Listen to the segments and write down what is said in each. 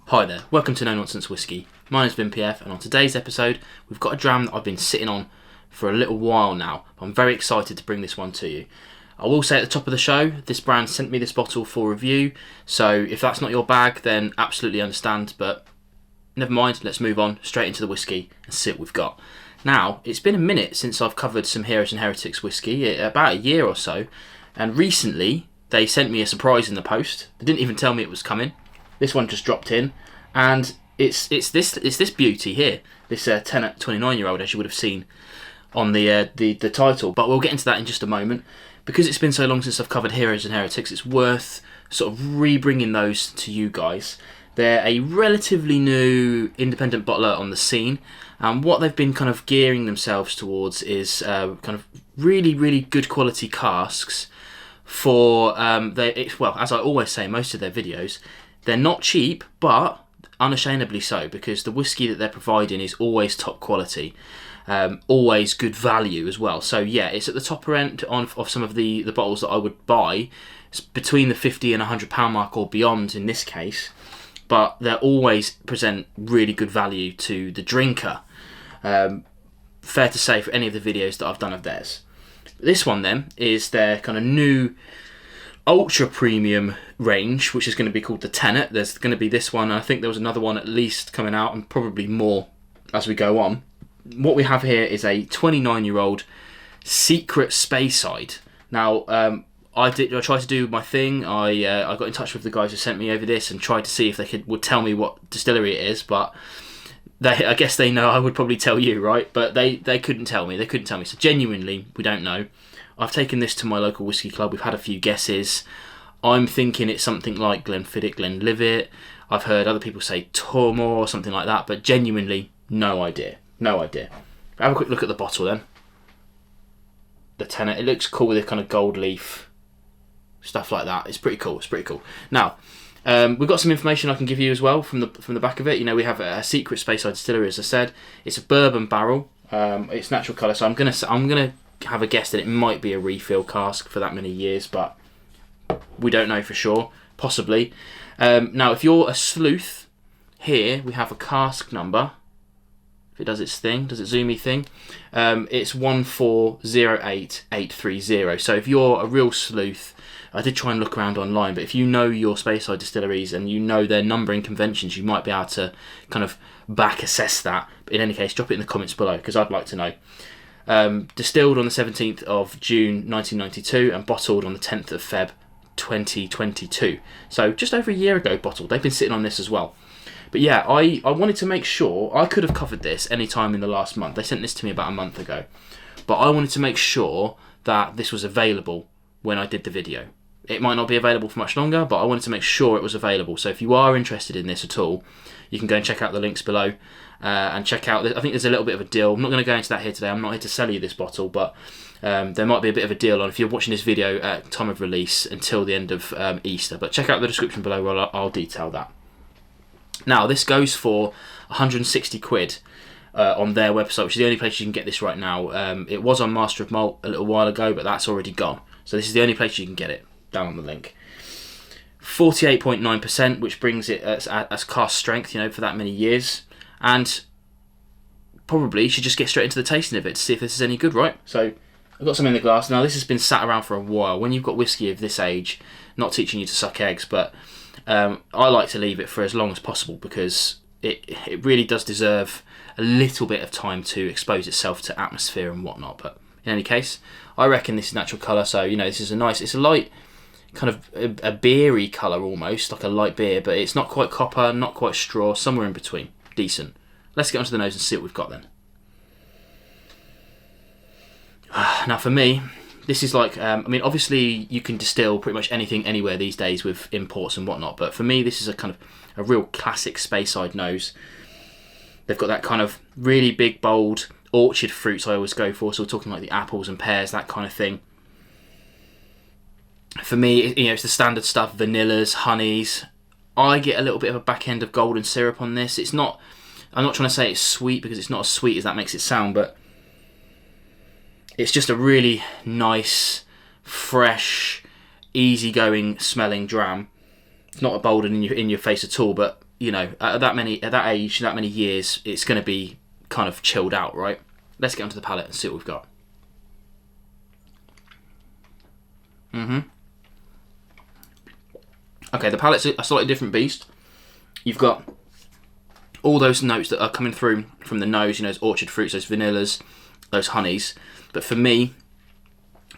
Hi there, welcome to No Nonsense Whiskey. My name's Vin PF, and on today's episode we've got a dram that I've been sitting on for a little while now. I'm very excited to bring this one to you. I will say at the top of the show, this brand sent me this bottle for review, so if that's not your bag then absolutely understand, but never mind, let's move on straight into the whiskey and see what we've got. Now, it's been a minute since I've covered some Heroes and Heretics whiskey, about a year or so, and recently they sent me a surprise in the post. They didn't even tell me it was coming. This one just dropped in, and it's this beauty here, this Tenet 29-year-old, as you would have seen on the title. But we'll get into that in just a moment. Because it's been so long since I've covered Heroes and Heretics, it's worth sort of re-bringing those to you guys. They're a relatively new independent bottler on the scene, and what they've been kind of gearing themselves towards is kind of really good quality casks for well, as I always say in most of their videos, they're not cheap, but unashamedly so, because the whiskey that they're providing is always top quality, always good value as well. So yeah, it's at the top end of some of the bottles that I would buy. It's between the £50 and £100 mark or beyond in this case, but they always present really good value to the drinker. Fair to say for any of the videos that I've done of theirs. This one then is their kind of new ultra premium range, which is going to be called the Tenet. There's going to be this one, and I think there was another one at least coming out, and probably more as we go on. What we have here is a 29-year-old secret Speyside. Now, I tried to do my thing. I got in touch with the guys who sent me over this and tried to see if they would tell me what distillery it is, but I guess they know I would probably tell you, right? But they couldn't tell me. So genuinely, we don't know. I've taken this to my local whiskey club. We've had a few guesses. I'm thinking it's something like Glenfiddich, Glenlivet. I've heard other people say Tormore or something like that, but genuinely, no idea. No idea. Have a quick look at the bottle then. The Tenet. It looks cool with a kind of gold leaf, stuff like that. It's pretty cool. Now, we've got some information I can give you as well from the back of it. You know, we have a secret Speyside distillery, as I said. It's a bourbon barrel. It's natural colour, so I'm gonna have a guess that it might be a refill cask for that many years, but we don't know for sure. Possibly. Now, if you're a sleuth, here we have a cask number. If it does its thing, does its zoomy thing, it's 1408830. So if you're a real sleuth, I did try and look around online, but if you know your Speyside distilleries and you know their numbering conventions, you might be able to kind of back assess that. But in any case, drop it in the comments below, because I'd like to know. Distilled on the 17th of June 1992 and bottled on the 10th of Feb 2022. So just over a year ago bottled. They've been sitting on this as well. But yeah, I wanted to make sure, I could have covered this any time in the last month. They sent this to me about a month ago. But I wanted to make sure that this was available when I did the video. It might not be available for much longer, but I wanted to make sure it was available. So if you are interested in this at all, you can go and check out the links below and check out. I think there's a little bit of a deal. I'm not going to go into that here today. I'm not here to sell you this bottle, but there might be a bit of a deal on if you're watching this video at time of release until the end of Easter. But check out the description below where I'll detail that. Now, this goes for 160 quid on their website, which is the only place you can get this right now. It was on Master of Malt a little while ago, but that's already gone. So this is the only place you can get it, down on the link. 48.9%, which brings it as cask strength, you know, for that many years. And probably you should just get straight into the tasting of it to see if this is any good, right? So I've got some in the glass. Now, this has been sat around for a while. When you've got whiskey of this age, not teaching you to suck eggs, but I like to leave it for as long as possible, because it really does deserve a little bit of time to expose itself to atmosphere and whatnot. But in any case, I reckon this is natural colour, so you know, this is it's a light kind of a beery colour, almost like a light beer, but it's not quite copper, not quite straw, somewhere in between. Decent. Let's get onto the nose and see what we've got then. Now for me, this is like, I mean, obviously you can distill pretty much anything anywhere these days with imports and whatnot, but for me this is a kind of a real classic Speyside nose. They've got that kind of really big, bold orchard fruits I always go for, so we're talking like the apples and pears, that kind of thing. For me, you know, it's the standard stuff, vanillas, honeys. I get a little bit of a back end of golden syrup on this. It's not, I'm not trying to say it's sweet, because it's not as sweet as that makes it sound, but it's just a really nice, fresh, easygoing smelling dram. It's not a bold and in your face at all, but you know, at that age, that many years, it's going to be kind of chilled out, right? Let's get onto the palate and see what we've got. Okay, the palate's a slightly different beast. You've got all those notes that are coming through from the nose, you know, those orchard fruits, those vanillas, those honeys. But for me,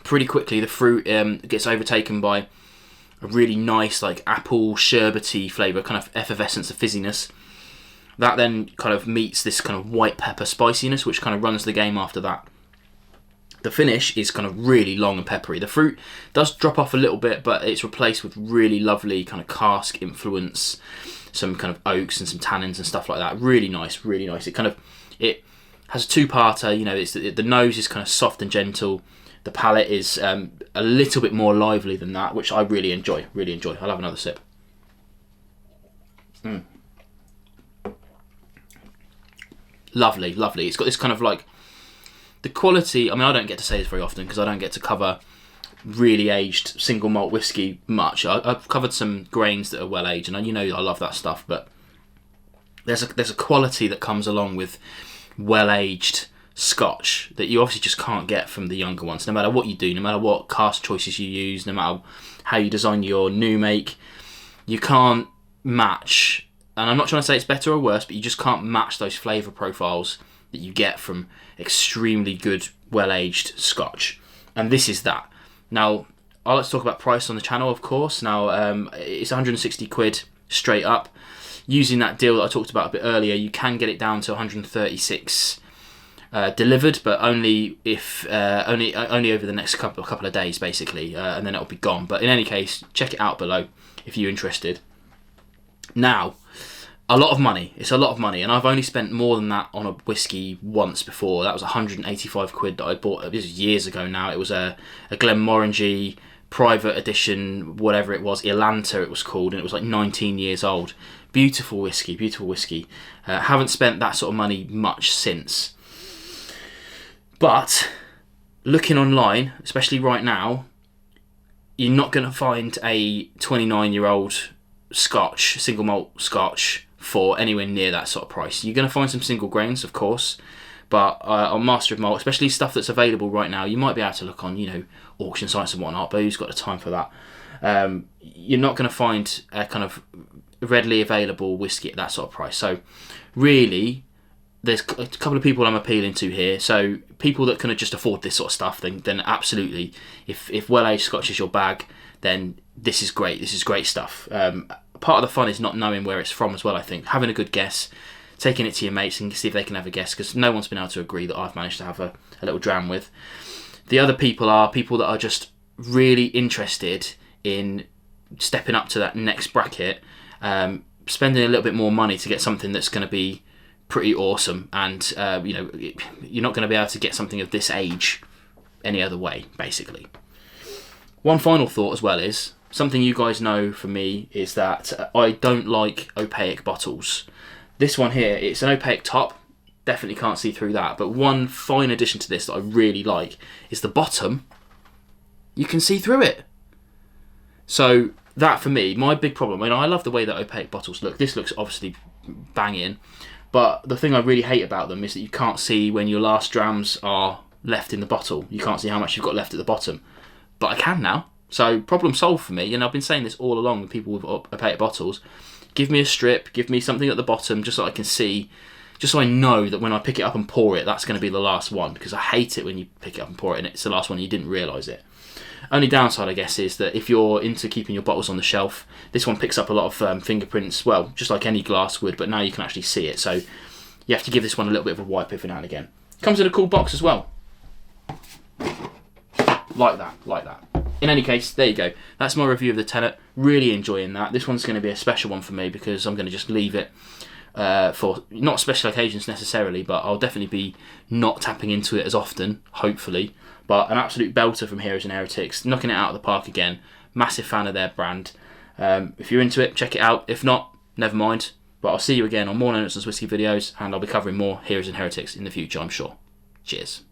pretty quickly the fruit gets overtaken by a really nice, like, apple sherbety flavour, kind of effervescence of fizziness. That then kind of meets this kind of white pepper spiciness, which kind of runs the game after that. The finish is kind of really long and peppery. The fruit does drop off a little bit, but it's replaced with really lovely kind of cask influence, some kind of oaks and some tannins and stuff like that. Really nice, really nice. It has a two-parter. You know, the nose is kind of soft and gentle. The palate is a little bit more lively than that, which I really enjoy. Really enjoy. I'll have another sip. Lovely, lovely. It's got this kind of like the quality. I mean, I don't get to say this very often because I don't get to cover really aged single malt whiskey much. I've covered some grains that are well aged, and you know I love that stuff. But there's a quality that comes along with well aged Scotch that you obviously just can't get from the younger ones. No matter what you do, no matter what cask choices you use, no matter how you design your new make, you can't match. And I'm not trying to say it's better or worse, but you just can't match those flavour profiles that you get from extremely good, well-aged Scotch. And this is that. Now, let's talk about price on the channel, of course. Now, it's 160 quid straight up. Using that deal that I talked about a bit earlier, you can get it down to 136 delivered, but only if only over the next couple of days, basically, and then it'll be gone. But in any case, check it out below if you're interested. Now, a lot of money. It's a lot of money, and I've only spent more than that on a whiskey once before. That was 185 quid that I bought. This was years ago now. It was a Glenmorangie private edition, whatever it was, Ilanta it was called, and it was like 19 years old. Beautiful whiskey, beautiful whiskey. Haven't spent that sort of money much since. But looking online, especially right now, you're not going to find a 29-year-old Scotch, single malt Scotch, for anywhere near that sort of price. You're going to find some single grains, of course, but on Master of Malt, especially stuff that's available right now, you might be able to look on, you know, auction sites and whatnot, but who's got the time for that? You're not going to find a kind of readily available whiskey at that sort of price. So really, there's a couple of people I'm appealing to here. So people that can just afford this sort of stuff, then absolutely, if well-aged Scotch is your bag, then this is great. This is great stuff. Part of the fun is not knowing where it's from as well, I think. Having a good guess, taking it to your mates and see if they can have a guess, because no one's been able to agree that I've managed to have a little dram with. The other people are people that are just really interested in stepping up to that next bracket, spending a little bit more money to get something that's going to be pretty awesome, and you know, you're not going to be able to get something of this age any other way, basically. One final thought as well is, something you guys know from me is that I don't like opaque bottles. This one here, it's an opaque top, definitely can't see through that, but one fine addition to this that I really like is the bottom, you can see through it. So that for me, my big problem, I mean, I love the way that opaque bottles look. This looks obviously banging, but the thing I really hate about them is that you can't see when your last drams are left in the bottle. You can't see how much you've got left at the bottom. But I can now. So problem solved for me, and I've been saying this all along with people with opaque bottles. Give me a strip, give me something at the bottom just so I can see, just so I know that when I pick it up and pour it, that's going to be the last one, because I hate it when you pick it up and pour it and it's the last one and you didn't realise it. Only downside, I guess, is that if you're into keeping your bottles on the shelf, this one picks up a lot of fingerprints, well, just like any glass would, but now you can actually see it, so you have to give this one a little bit of a wipe every now and again. Comes in a cool box as well. Like that, like that. In any case, there you go. That's my review of the Tenet. Really enjoying that. This one's going to be a special one for me because I'm going to just leave it for not special occasions necessarily, but I'll definitely be not tapping into it as often, hopefully. But an absolute belter from Heroes and Heretics, knocking it out of the park again. Massive fan of their brand. If you're into it, check it out. If not, never mind. But I'll see you again on more Nonsense Whiskey videos, and I'll be covering more Heroes and Heretics in the future, I'm sure. Cheers.